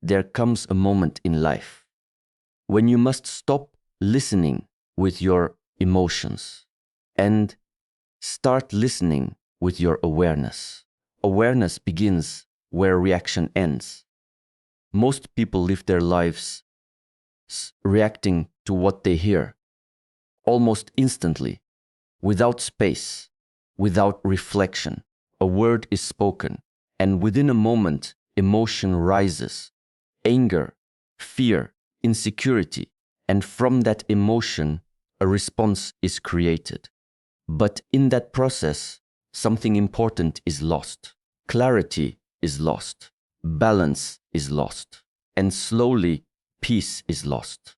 there comes a moment in life when you must stop listening with your emotions and start listening with your awareness. Awareness begins where reaction ends. Most people live their lives reacting to what they hear, almost instantly, without space, without reflection. A word is spoken, and within a moment, emotion rises. Anger, fear, insecurity, and from that emotion, a response is created. But in that process, something important is lost. Clarity is lost. Balance is lost. And slowly, peace is lost.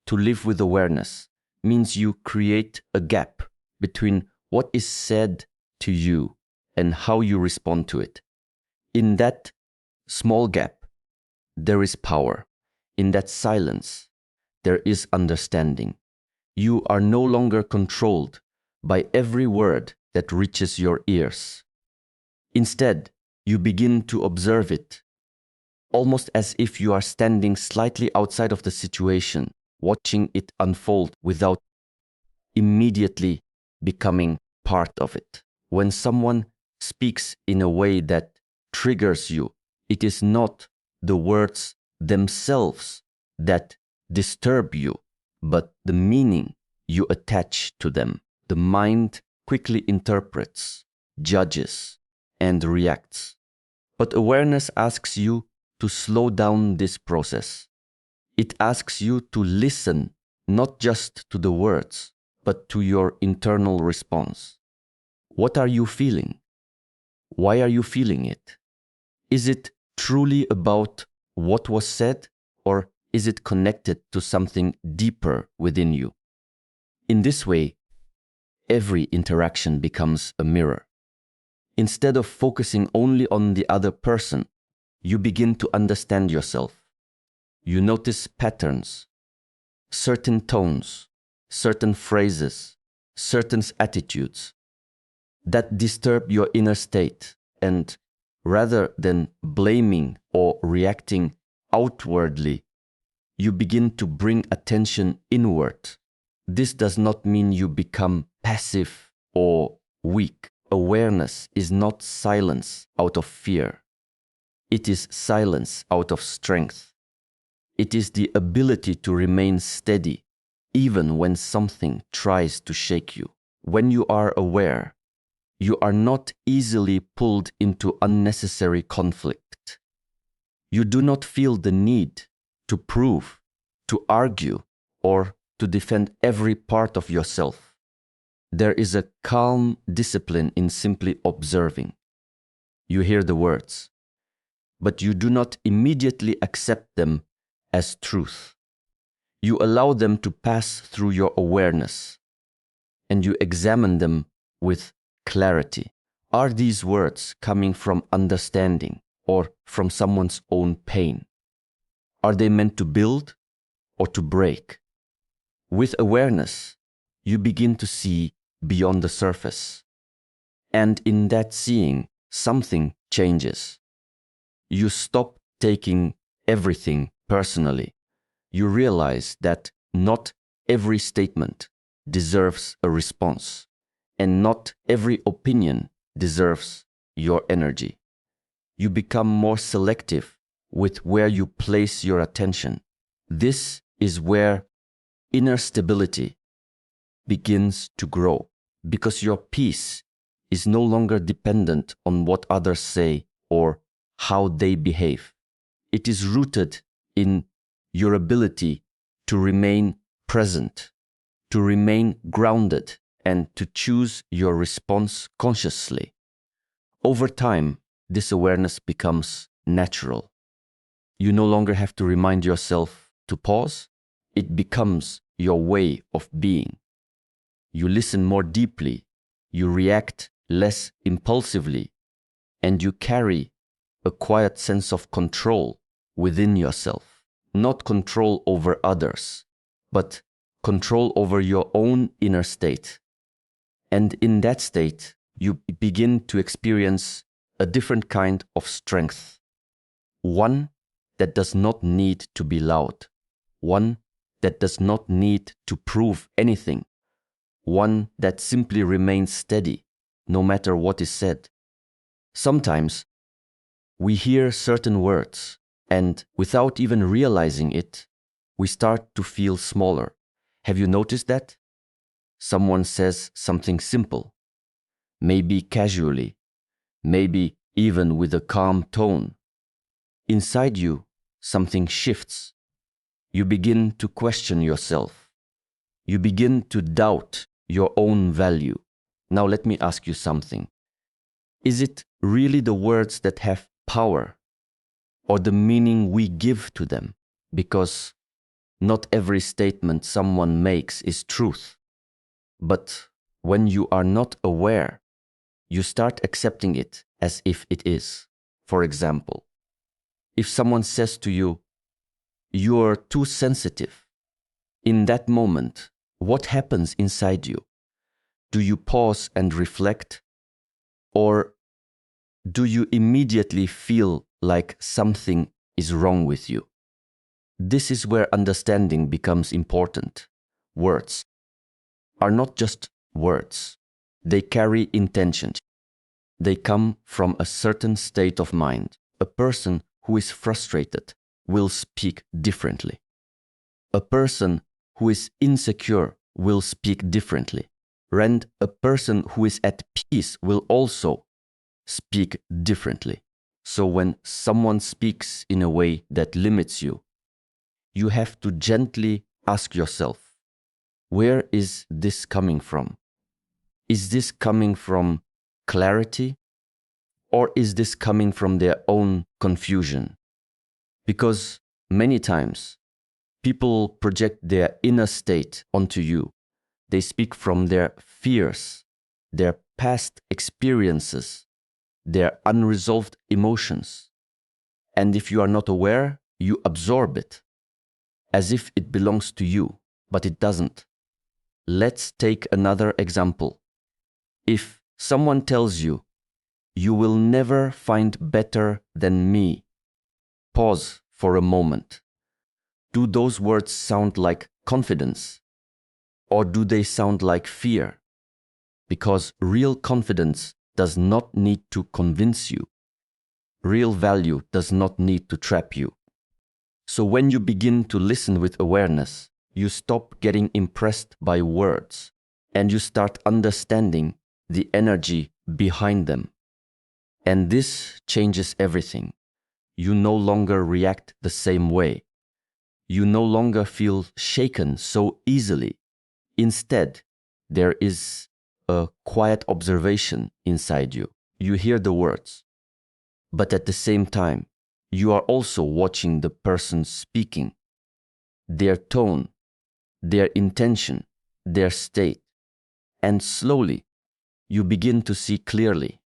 To live with awareness means you create a gap between what is said to you and how you respond to it. In that small gap, there is power. In that silence, there is understanding. You are no longer controlled by every word that reaches your ears. Instead, you begin to observe it, almost as if you are standing slightly outside of the situation, watching it unfold without immediately becoming part of it. When someone speaks in a way that triggers you, it is not the words themselves that disturb you, but the meaning you attach to them. The mind quickly interprets, judges, and reacts. But awareness asks you to slow down this process. It asks you to listen not just to the words, but to your internal response. What are you feeling? Why are you feeling it? Is it truly about what was said, or is it connected to something deeper within you? In this way, every interaction becomes a mirror. Instead of focusing only on the other person, you begin to understand yourself. You notice patterns, certain tones, certain phrases, certain attitudes that disturb your inner state, and rather than blaming or reacting outwardly, you begin to bring attention inward. This does not mean you become passive or weak. Awareness is not silence out of fear. It is silence out of strength. It is the ability to remain steady even when something tries to shake you. When you are aware, you are not easily pulled into unnecessary conflict. You do not feel the need to prove, to argue, or to defend every part of yourself. There is a calm discipline in simply observing. You hear the words, but you do not immediately accept them as truth. You allow them to pass through your awareness, and you examine them with clarity. Are these words coming from understanding or from someone's own pain? Are they meant to build or to break? With awareness, you begin to see beyond the surface. And in that seeing, something changes. You stop taking everything personally. You realize that not every statement deserves a response, and not every opinion deserves your energy. You become more selective with where you place your attention. This is where inner stability begins to grow, because your peace is no longer dependent on what others say or how they behave. It is rooted in your ability to remain present, to remain grounded, and to choose your response consciously. Over time, this awareness becomes natural. You no longer have to remind yourself to pause. It becomes your way of being. You listen more deeply, you react less impulsively, and you carry a quiet sense of control within yourself. Not control over others, but control over your own inner state. And in that state, you begin to experience a different kind of strength. One that does not need to be loud, one that does not need to prove anything, one that simply remains steady, no matter what is said. Sometimes we hear certain words, and without even realizing it, we start to feel smaller. Have you noticed that? Someone says something simple, maybe casually, maybe even with a calm tone. Inside you, something shifts. You begin to question yourself. You begin to doubt your own value. Now let me ask you something. Is it really the words that have power, or the meaning we give to them? Because not every statement someone makes is truth. But when you are not aware, you start accepting it as if it is. For example, if someone says to you, "You're too sensitive," in that moment, what happens inside you? Do you pause and reflect? Or do you immediately feel like something is wrong with you? This is where understanding becomes important. Words are not just words. They carry intention. They come from a certain state of mind. A person who is frustrated will speak differently. A person who is insecure will speak differently. And a person who is at peace will also speak differently. So when someone speaks in a way that limits you, you have to gently ask yourself, where is this coming from? Is this coming from clarity, or is this coming from their own confusion? Because many times people project their inner state onto you. They speak from their fears, their past experiences, their unresolved emotions. And if you are not aware, you absorb it as if it belongs to you, but it doesn't. Let's take another example. If someone tells you, "You will never find better than me," pause for a moment. Do those words sound like confidence? Or do they sound like fear? Because real confidence does not need to convince you. Real value does not need to trap you. So when you begin to listen with awareness, you stop getting impressed by words and you start understanding the energy behind them. And this changes everything. You no longer react the same way. You no longer feel shaken so easily. Instead, there is a quiet observation inside you. You hear the words, but at the same time, you are also watching the person speaking, their tone, their intention, their state. And slowly, you begin to see clearly.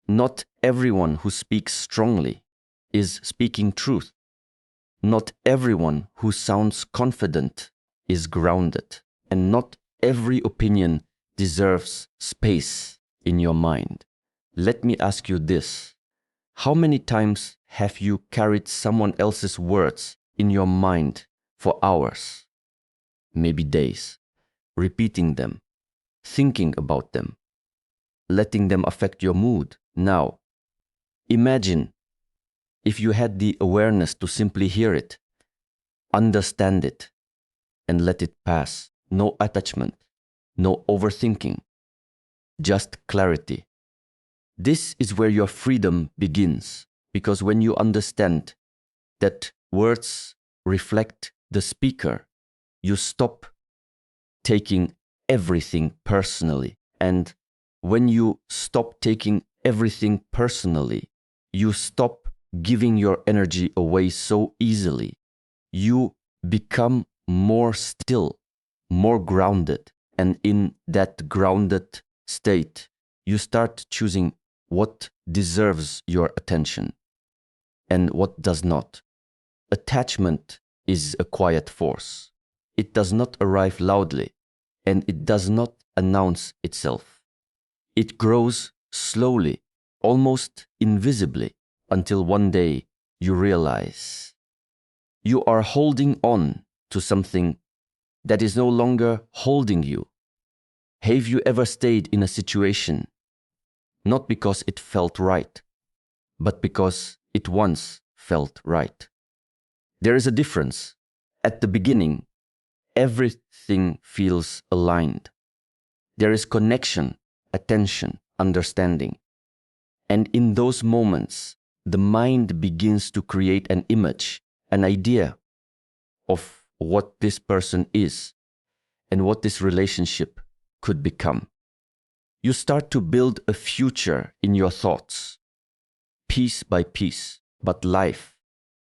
Not everyone who speaks strongly is speaking truth. Not everyone who sounds confident is grounded. And not every opinion deserves space in your mind. Let me ask you this. How many times have you carried someone else's words in your mind for hours, maybe days, repeating them, thinking about them, letting them affect your mood? Now, imagine if you had the awareness to simply hear it, understand it, and let it pass. No attachment, no overthinking, just clarity. This is where your freedom begins, because when you understand that words reflect the speaker, you stop taking everything personally. And when you stop taking everything personally, you stop giving your energy away so easily. You become more still, more grounded. And in that grounded state, you start choosing what deserves your attention and what does not. Attachment is a quiet force. It does not arrive loudly, and it does not announce itself. It grows slowly, almost invisibly, until one day you realize You are holding on to something that is no longer holding you. Have you ever stayed in a situation not because it felt right, but because it once felt right? There is a difference. At the beginning, everything feels aligned. There is connection, attention, understanding. And in those moments, the mind begins to create an image, an idea of what this person is and what this relationship could become. You start to build a future in your thoughts, piece by piece, but life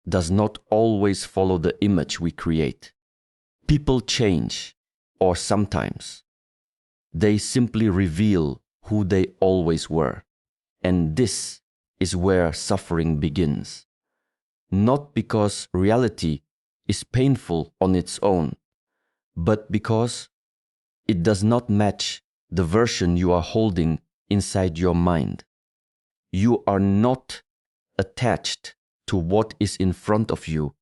does not always follow the image we create. People change, or sometimes they simply reveal who they always were. And this is where suffering begins. Not because reality is painful on its own, but because it does not match the version you are holding inside your mind. You are not attached to what is in front of you.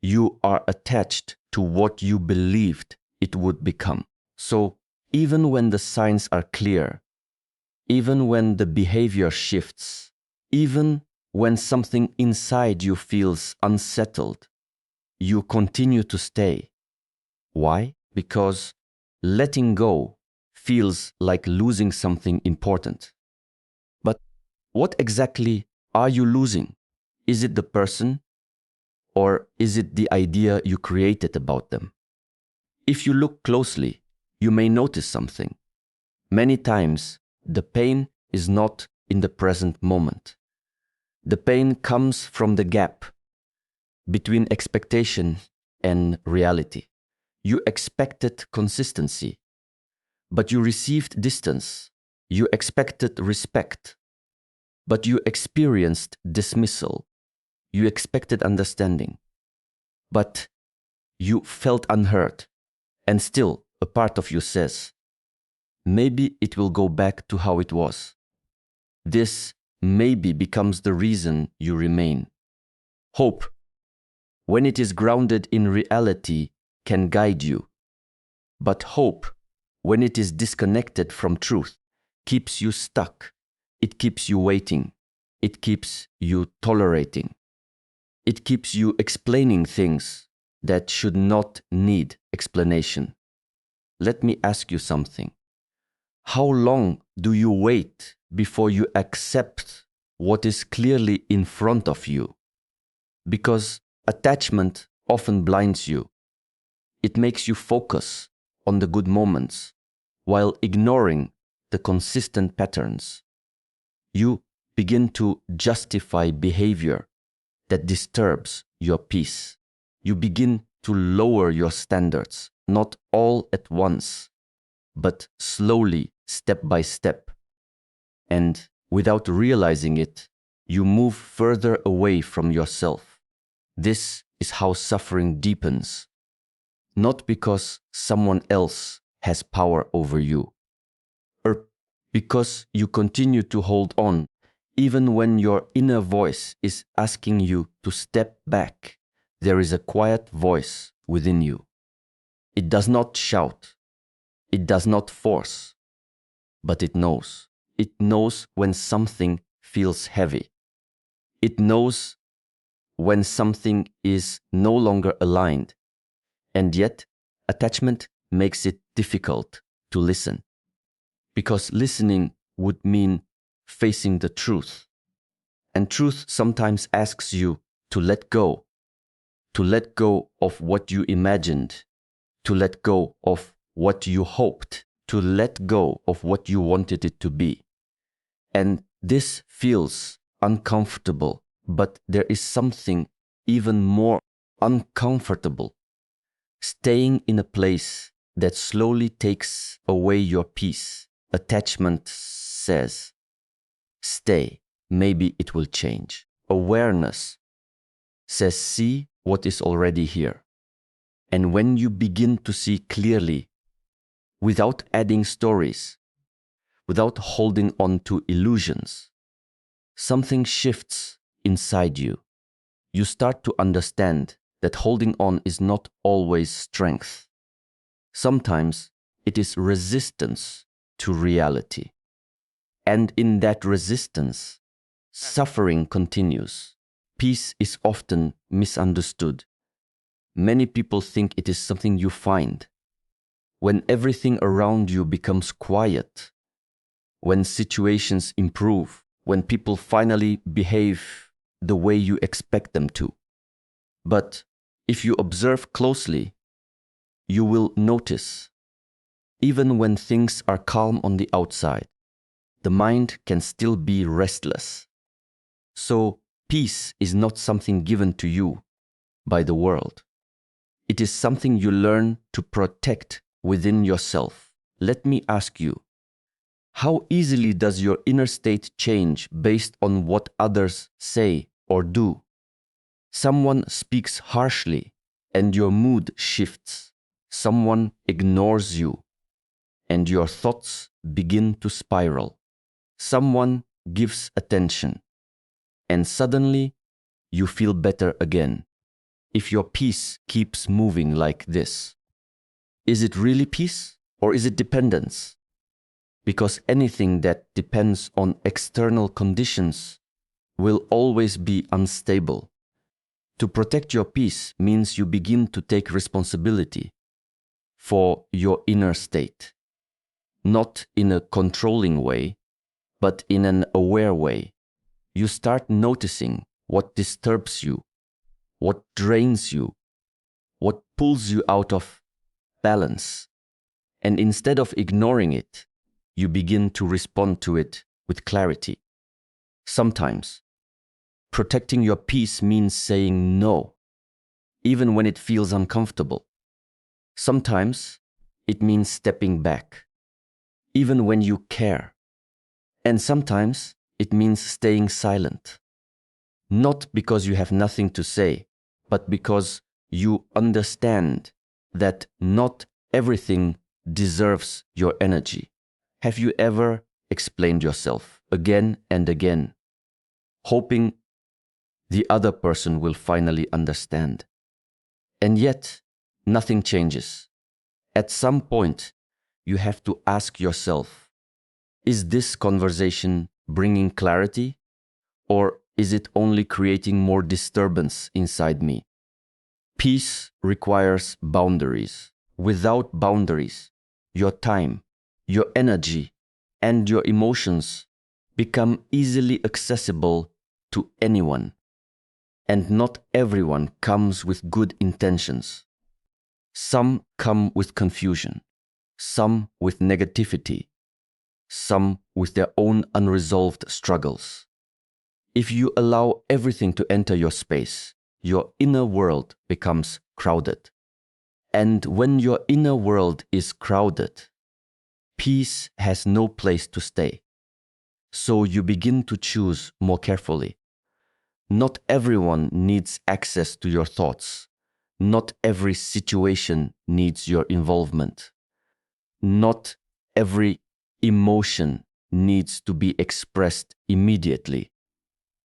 You are attached to what you believed it would become. So even when the signs are clear, even when the behavior shifts, even when something inside you feels unsettled, you continue to stay. Why? Because letting go feels like losing something important. But what exactly are you losing? Is it the person, or is it the idea you created about them? If you look closely, you may notice something. Many times, the pain is not in the present moment. The pain comes from the gap between expectation and reality. You expected consistency, but you received distance. You expected respect, but you experienced dismissal. You expected understanding, but you felt unheard. And still, a part of you says, maybe it will go back to how it was. This maybe becomes the reason you remain. Hope, when it is grounded in reality, can guide you. But hope, when it is disconnected from truth, keeps you stuck. It keeps you waiting. It keeps you tolerating. It keeps you explaining things that should not need explanation. Let me ask you something. How long do you wait before you accept what is clearly in front of you? Because attachment often blinds you. It makes you focus on the good moments while ignoring the consistent patterns. You begin to justify behavior that disturbs your peace. You begin to lower your standards, not all at once, but slowly, step by step. And without realizing it, you move further away from yourself. This is how suffering deepens, not because someone else has power over you, or because you continue to hold on even when your inner voice is asking you to step back. There is a quiet voice within you. It does not shout. It does not force, but it knows. It knows when something feels heavy. It knows when something is no longer aligned. And yet, attachment makes it difficult to listen. Because listening would mean facing the truth. And truth sometimes asks you to let go of what you imagined, to let go of what you hoped, to let go of what you wanted it to be. And this feels uncomfortable, but there is something even more uncomfortable. Staying in a place that slowly takes away your peace. Attachment says, stay, maybe it will change. Awareness says, see what is already here. And when you begin to see clearly, without adding stories, without holding on to illusions, something shifts inside you. You start to understand that holding on is not always strength. Sometimes it is resistance to reality. And in that resistance, suffering continues. Peace is often misunderstood. Many people think it is something you find when everything around you becomes quiet, when situations improve, when people finally behave the way you expect them to. But if you observe closely, you will notice, even when things are calm on the outside, the mind can still be restless. So, peace is not something given to you by the world. It is something you learn to protect within yourself. Let me ask you, how easily does your inner state change based on what others say or do? Someone speaks harshly and your mood shifts. Someone ignores you and your thoughts begin to spiral. Someone gives attention and suddenly you feel better again. If your peace keeps moving like this, is it really peace or is it dependence? Because anything that depends on external conditions will always be unstable. To protect your peace means you begin to take responsibility for your inner state, not in a controlling way, but in an aware way. You start noticing what disturbs you, what drains you, what pulls you out of balance. And instead of ignoring it, you begin to respond to it with clarity. Sometimes, protecting your peace means saying no, even when it feels uncomfortable. Sometimes, it means stepping back, even when you care. And sometimes, it means staying silent. Not because you have nothing to say, but because you understand that not everything deserves your energy. Have you ever explained yourself again and again, hoping the other person will finally understand? And yet, nothing changes. At some point, you have to ask yourself, is this conversation bringing clarity, or is it only creating more disturbance inside me? Peace requires boundaries. Without boundaries, your time, your energy, and your emotions become easily accessible to anyone. And not everyone comes with good intentions. Some come with confusion, some with negativity, some with their own unresolved struggles. If you allow everything to enter your space, your inner world becomes crowded. And when your inner world is crowded, peace has no place to stay. So you begin to choose more carefully. Not everyone needs access to your thoughts. Not every situation needs your involvement. Not every emotion needs to be expressed immediately.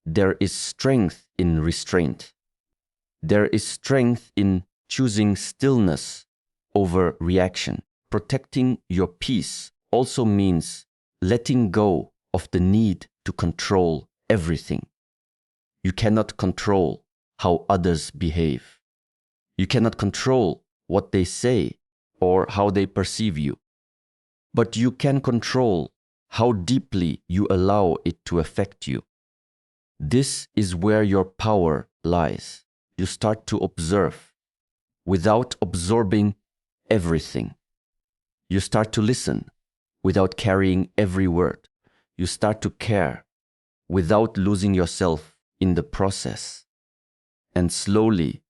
There is strength in restraint. There is strength in choosing stillness over reaction. Protecting your peace also means letting go of the need to control everything. You cannot control how others behave. You cannot control what they say or how they perceive you. But you can control how deeply you allow it to affect you. This is where your power lies. You start to observe without absorbing everything. You start to listen without carrying every word. You start to care without losing yourself in the process. And slowly,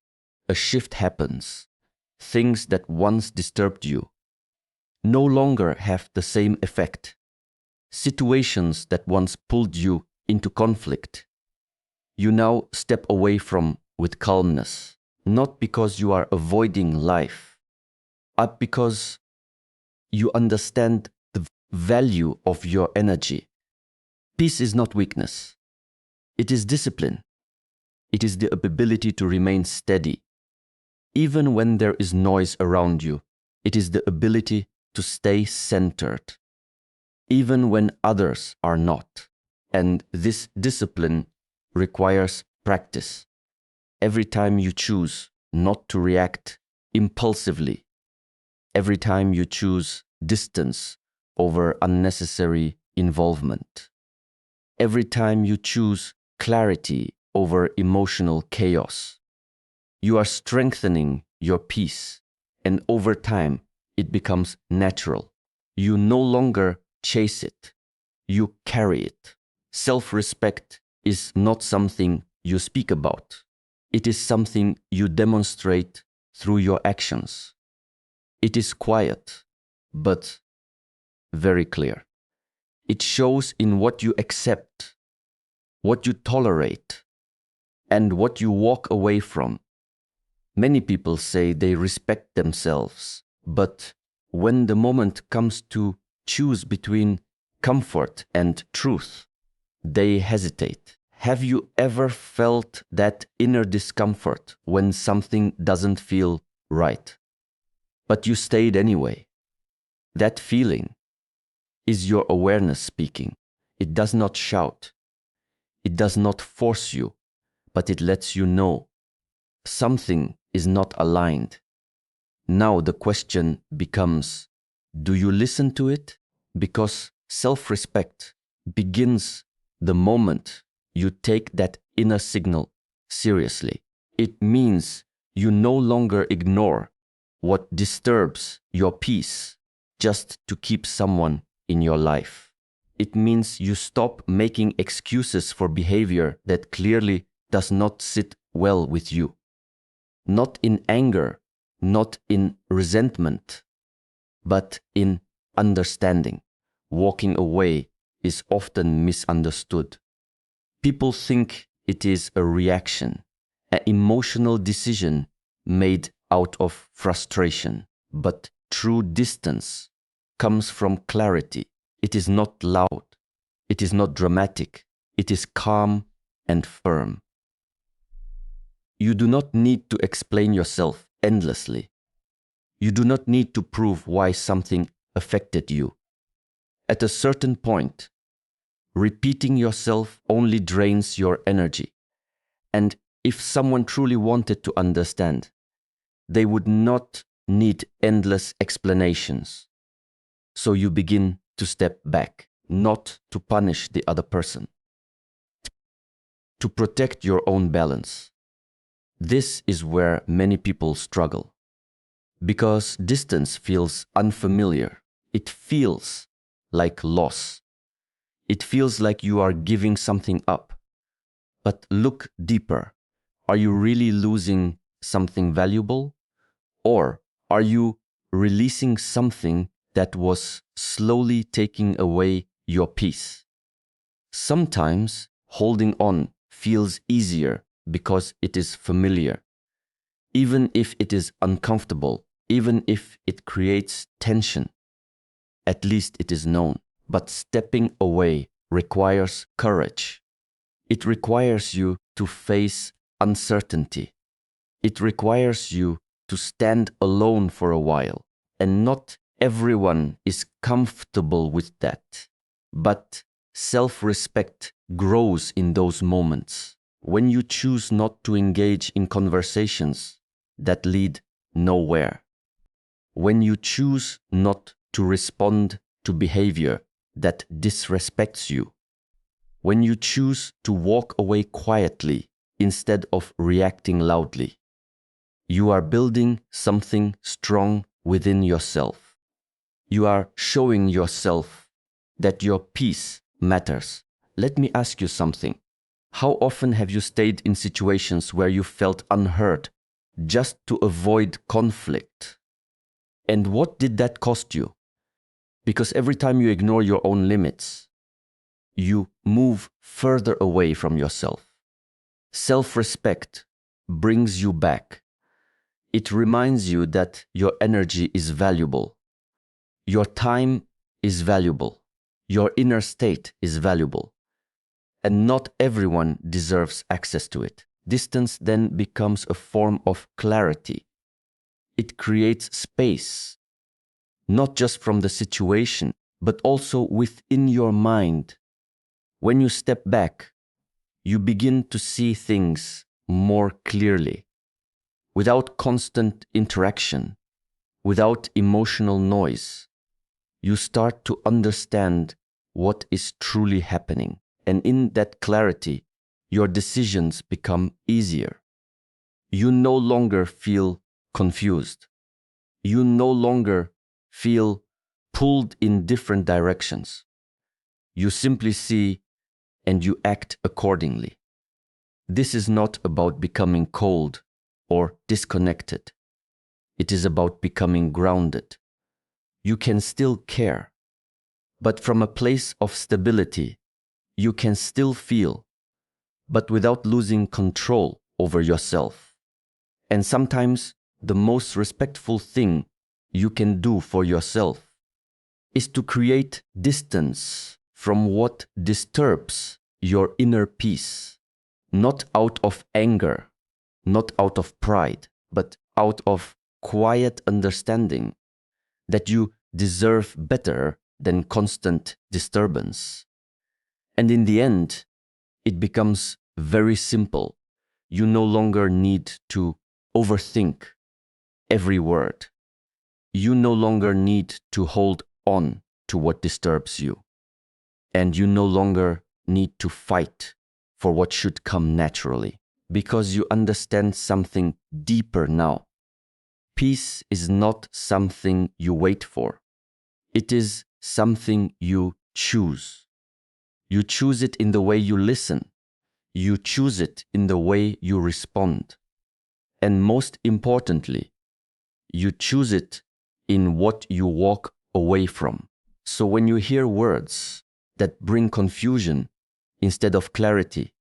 a shift happens. Things that once disturbed you no longer have the same effect. Situations that once pulled you into conflict, you now step away from with calmness, not because you are avoiding life, but because you understand the value of your energy. Peace is not weakness. It is discipline. It is the ability to remain steady Even when there is noise around you, it is the ability to stay centered, even when others are not. And this discipline requires practice. Every time you choose not to react impulsively, every time you choose distance over unnecessary involvement, every time you choose clarity over emotional chaos, you are strengthening your peace, and over time it becomes natural. You no longer chase it, you carry it. Self-respect is not something you speak about. It is something you demonstrate through your actions. It is quiet, but very clear. It shows in what you accept, what you tolerate, and what you walk away from. Many people say they respect themselves, but when the moment comes to choose between comfort and truth, they hesitate. Have you ever felt that inner discomfort when something doesn't feel right, but you stayed anyway? That feeling is your awareness speaking. It does not shout. It does not force you, but it lets you know something is not aligned. Now the question becomes, do you listen to it? Because self-respect begins the moment you take that inner signal seriously. It means you no longer ignore what disturbs your peace just to keep someone in your life. It means you stop making excuses for behavior that clearly does not sit well with you. Not in anger, not in resentment, but in understanding. Walking away is often misunderstood. People think it is a reaction, an emotional decision made out of frustration. But true distance comes from clarity. It is not loud. It is not dramatic. It is calm and firm. You do not need to explain yourself endlessly. You do not need to prove why something affected you. At a certain point, repeating yourself only drains your energy. And if someone truly wanted to understand, they would not need endless explanations. So you begin to step back, not to punish the other person, to protect your own balance. This is where many people struggle. Because distance feels unfamiliar. It feels like loss. It feels like you are giving something up. But look deeper. Are you really losing something valuable? Or are you releasing something that was slowly taking away your peace? Sometimes holding on feels easier because it is familiar. Even if it is uncomfortable, even if it creates tension, at least it is known. But stepping away requires courage. It requires you to face uncertainty. It requires you to stand alone for a while. And not everyone is comfortable with that. But self-respect grows in those moments. When you choose not to engage in conversations that lead nowhere. When you choose not to respond to behavior that disrespects you. When you choose to walk away quietly instead of reacting loudly. You are building something strong within yourself. You are showing yourself that your peace matters. Let me ask you something. How often have you stayed in situations where you felt unheard just to avoid conflict? And what did that cost you? Because every time you ignore your own limits, you move further away from yourself. Self-respect brings you back. It reminds you that your energy is valuable. Your time is valuable. Your inner state is valuable. And not everyone deserves access to it. Distance then becomes a form of clarity. it creates space, not just from the situation, but also within your mind. When you step back, you begin to see things more clearly, without constant interaction, without emotional noise. You start to understand what is truly happening. And in that clarity, your decisions become easier. You no longer feel confused. You no longer feel pulled in different directions. You simply see and you act accordingly. This is not about becoming cold or disconnected. It is about becoming grounded. You can still care, but from a place of stability. You can still feel, but without losing control over yourself. And sometimes the most respectful thing you can do for yourself is to create distance from what disturbs your inner peace, not out of anger, not out of pride, but out of quiet understanding that you deserve better than constant disturbance. And in the end, it becomes very simple. You no longer need to overthink every word. You no longer need to hold on to what disturbs you. And you no longer need to fight for what should come naturally, because you understand something deeper now. Peace is not something you wait for. It is something you choose. You choose it in the way you listen. You choose it in the way you respond. And most importantly, you choose it in what you walk away from. So when you hear words that bring confusion instead of clarity,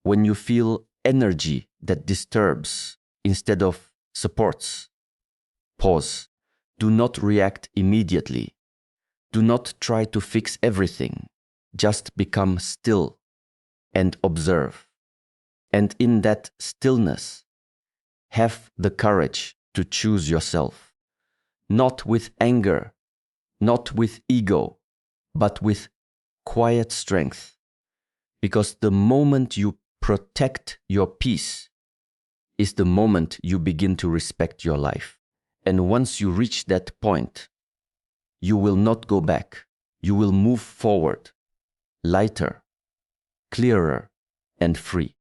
when you feel energy that disturbs instead of supports, pause. Do not react immediately. Do not try to fix everything. Just become still and observe. And in that stillness, have the courage to choose yourself, not with anger, not with ego, but with quiet strength. Because the moment you protect your peace is the moment you begin to respect your life. And once you reach that point, you will not go back. You will move forward, lighter, clearer, and free.